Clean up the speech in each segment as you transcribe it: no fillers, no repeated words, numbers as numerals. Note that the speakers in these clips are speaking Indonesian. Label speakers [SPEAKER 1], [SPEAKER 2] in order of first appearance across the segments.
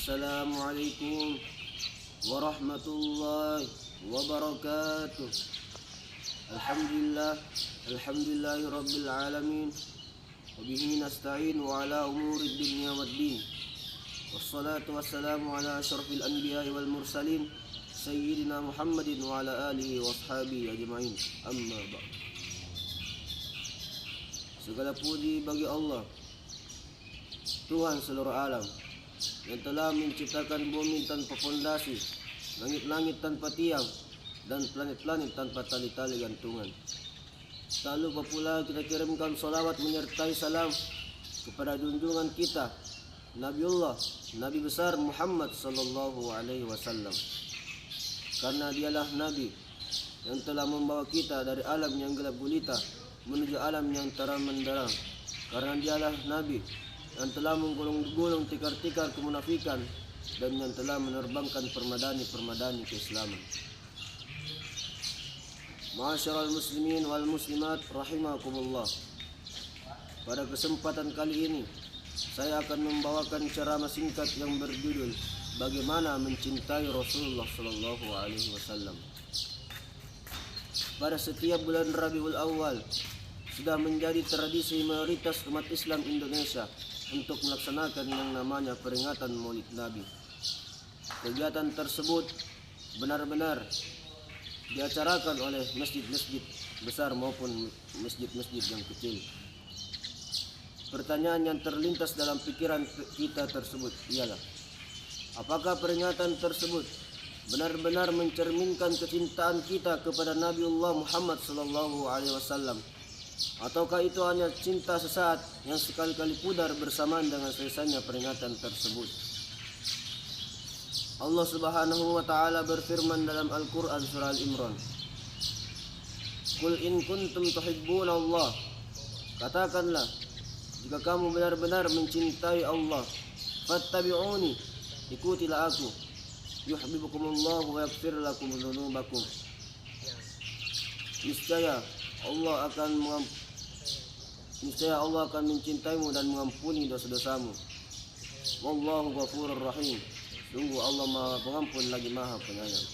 [SPEAKER 1] Assalamualaikum warahmatullahi wabarakatuh. Alhamdulillahi rabbil alamin. Wabihi nasta'in wa ala umuri dunya waddin. Wassalatu wassalamu ala asyrafil anbiya'i wal mursalin Sayyidina Muhammadin wa ala alihi wa ashabihi ajma'in. Amma ba'd. Segala puji bagi Allah, Tuhan seluruh alam, yang telah menciptakan bumi tanpa fondasi, langit-langit tanpa tiang, dan planet-planet tanpa tali-tali gantungan. Tak lupa pula kita kirimkan salawat menyertai salam kepada junjungan kita, Nabi besar Muhammad sallallahu alaihi wasallam. Karena dialah Nabi yang telah membawa kita dari alam yang gelap gulita menuju alam yang terang menderang. Karena dialah Nabi yang telah menggulung-gulung tikar-tikar kemunafikan dan yang telah menerbangkan permadani-permadani keislaman. Ma'asyiral muslimin wal muslimat rahimakumullah. Pada kesempatan kali ini saya akan membawakan ceramah singkat yang berjudul Bagaimana Mencintai Rasulullah sallallahu alaihi wasallam. Pada setiap bulan Rabiul Awal sudah menjadi tradisi mayoritas umat Islam Indonesia untuk melaksanakan yang namanya peringatan Maulid Nabi. Kegiatan tersebut benar-benar diacarakan oleh masjid-masjid besar maupun masjid-masjid yang kecil. Pertanyaan yang terlintas dalam pikiran kita tersebut ialah, apakah peringatan tersebut benar-benar mencerminkan kecintaan kita kepada Nabiullah Muhammad sallallahu alaihi wasallam, ataukah itu hanya cinta sesaat yang sekali-kali pudar bersamaan dengan selesainya peringatan tersebut? Allah Subhanahu wa taala berfirman dalam Al-Qur'an surah Al-Imran, "Qul in kuntum tuhibbuna Allah." Katakanlah, jika kamu benar-benar mencintai Allah, fattabi'uni, ikutilah aku, yuhibbukumullah wa yaghfir lakum dzunubakum. Niscaya Allah akan mencintaimu dan mengampuni dosa-dosamu. Wallahu ghafurur rahim. Sungguh Allah Maha Pengampun lagi Maha Penyayang.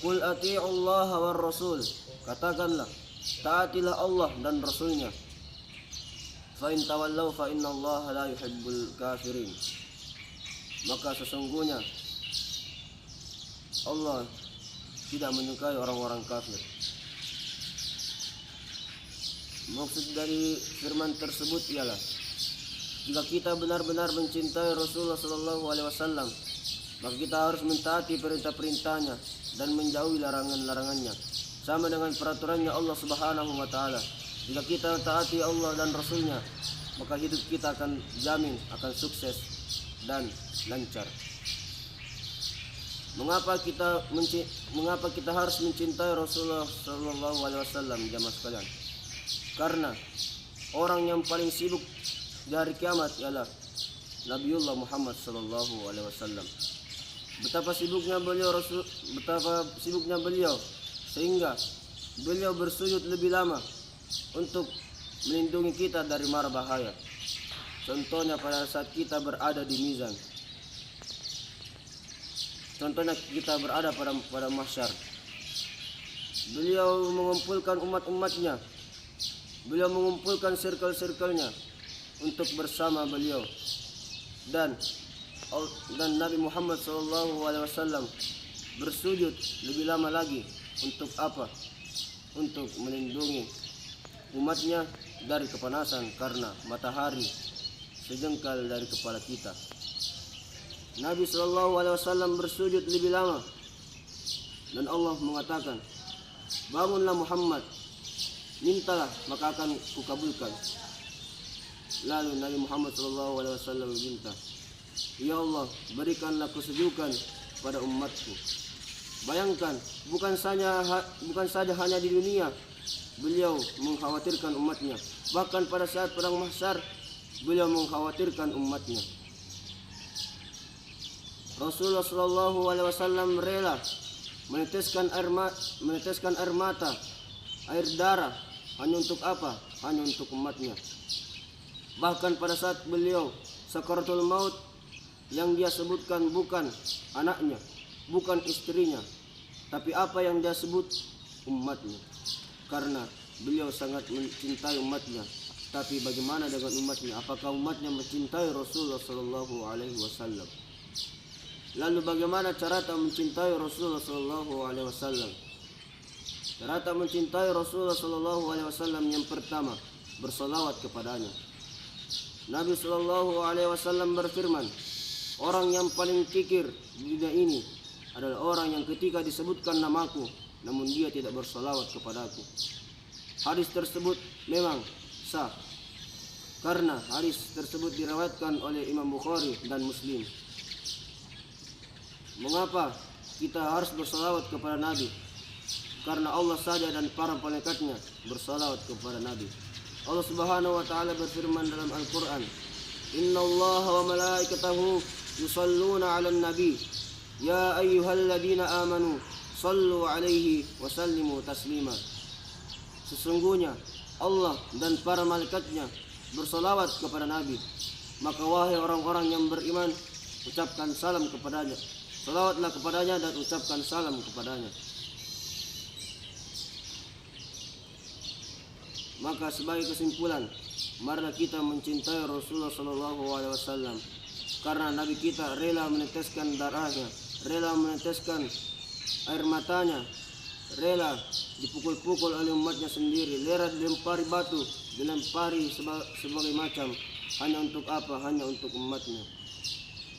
[SPEAKER 1] Qul ati'ullaha war rasul. Katakanlah, taatilah Allah dan Rasulnya. Fa in tawallaw fa innallaha la yuhibbul kafirin. Maka sesungguhnya Allah tidak menyukai orang-orang kafir. Maksud dari firman tersebut ialah, jika kita benar-benar mencintai Rasulullah sallallahu alaihi wasallam, maka kita harus mentaati perintah-perintahnya dan menjauhi larangan-larangannya, sama dengan peraturannya Allah Subhanahu wa taala. Jika kita taati Allah dan Rasulnya, maka hidup kita akan jamin akan sukses dan lancar. Mengapa kita harus mencintai Rasulullah sallallahu alaihi wasallam, jamaah sekalian? Karena orang yang paling sibuk di hari kiamat ialah Nabiullah Muhammad sallallahu alaihi wasallam. Betapa sibuknya beliau sehingga beliau bersujud lebih lama untuk melindungi kita dari mara bahaya. Contohnya pada saat kita berada di mizan. Contohnya kita berada pada mahsyar. Beliau mengumpulkan umat-umatnya. Beliau mengumpulkan circle-circle-nya untuk bersama beliau. Dan Nabi Muhammad SAW bersujud lebih lama lagi. Untuk apa? Untuk melindungi umatnya dari kepanasan karena matahari sejengkal dari kepala kita. Nabi SAW bersujud lebih lama. Dan Allah mengatakan, bangunlah Muhammad, mintalah maka akan kukabulkan. Lalu Nabi Muhammad SAW meminta, ya Allah, berikanlah kesejukan pada umatku. Bayangkan, bukan saja hanya di dunia beliau mengkhawatirkan umatnya, bahkan pada saat perang mahsyar beliau mengkhawatirkan umatnya. Rasulullah SAW rela meneteskan air mata, air darah, hanya untuk apa? Hanya untuk umatnya. Bahkan pada saat beliau sakaratul maut, yang dia sebutkan bukan anaknya, bukan istrinya, tapi apa yang dia sebut umatnya. Karena beliau sangat mencintai umatnya. Tapi bagaimana dengan umatnya? Apakah umatnya mencintai Rasulullah sallallahu alaihi wasallam? Lalu bagaimana cara mencintai Rasulullah sallallahu alaihi wasallam? Cara mencintai Rasulullah sallallahu alaihi wasallam yang pertama, bersalawat kepadanya. Nabi sallallahu alaihi wasallam berfirman, orang yang paling kikir di dunia ini adalah orang yang ketika disebutkan namaku namun dia tidak bersalawat kepadaku. Hadis tersebut memang sah karena hadis tersebut diriwayatkan oleh Imam Bukhari dan Muslim. Mengapa kita harus bersalawat kepada Nabi? Karena Allah saja dan para malaikatnya bersalawat kepada Nabi. Allah Subhanahu wa taala berfirman dalam Al-Qur'an, "Innallaha wa malaikatahu yusalluna 'alan nabi, ya ayyuhalladzina amanu sallu 'alaihi wa sallimu taslima." Sesungguhnya Allah dan para malaikatnya bersalawat kepada Nabi. Maka wahai orang-orang yang beriman, ucapkan salam kepadanya. Salawatlah kepadanya dan ucapkan salam kepadanya. Maka sebagai kesimpulan, marilah kita mencintai Rasulullah SAW karena Nabi kita rela meneteskan darahnya, rela meneteskan air matanya, rela dipukul-pukul oleh umatnya sendiri, rela dilempari batu, dilempari sebagai macam, hanya untuk apa? Hanya untuk umatnya.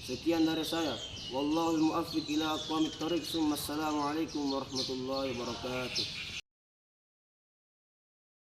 [SPEAKER 1] Sekian dari saya. Wallahul muwaffiq ila aqwamit thoriq. Assalamualaikum warahmatullahi wabarakatuh.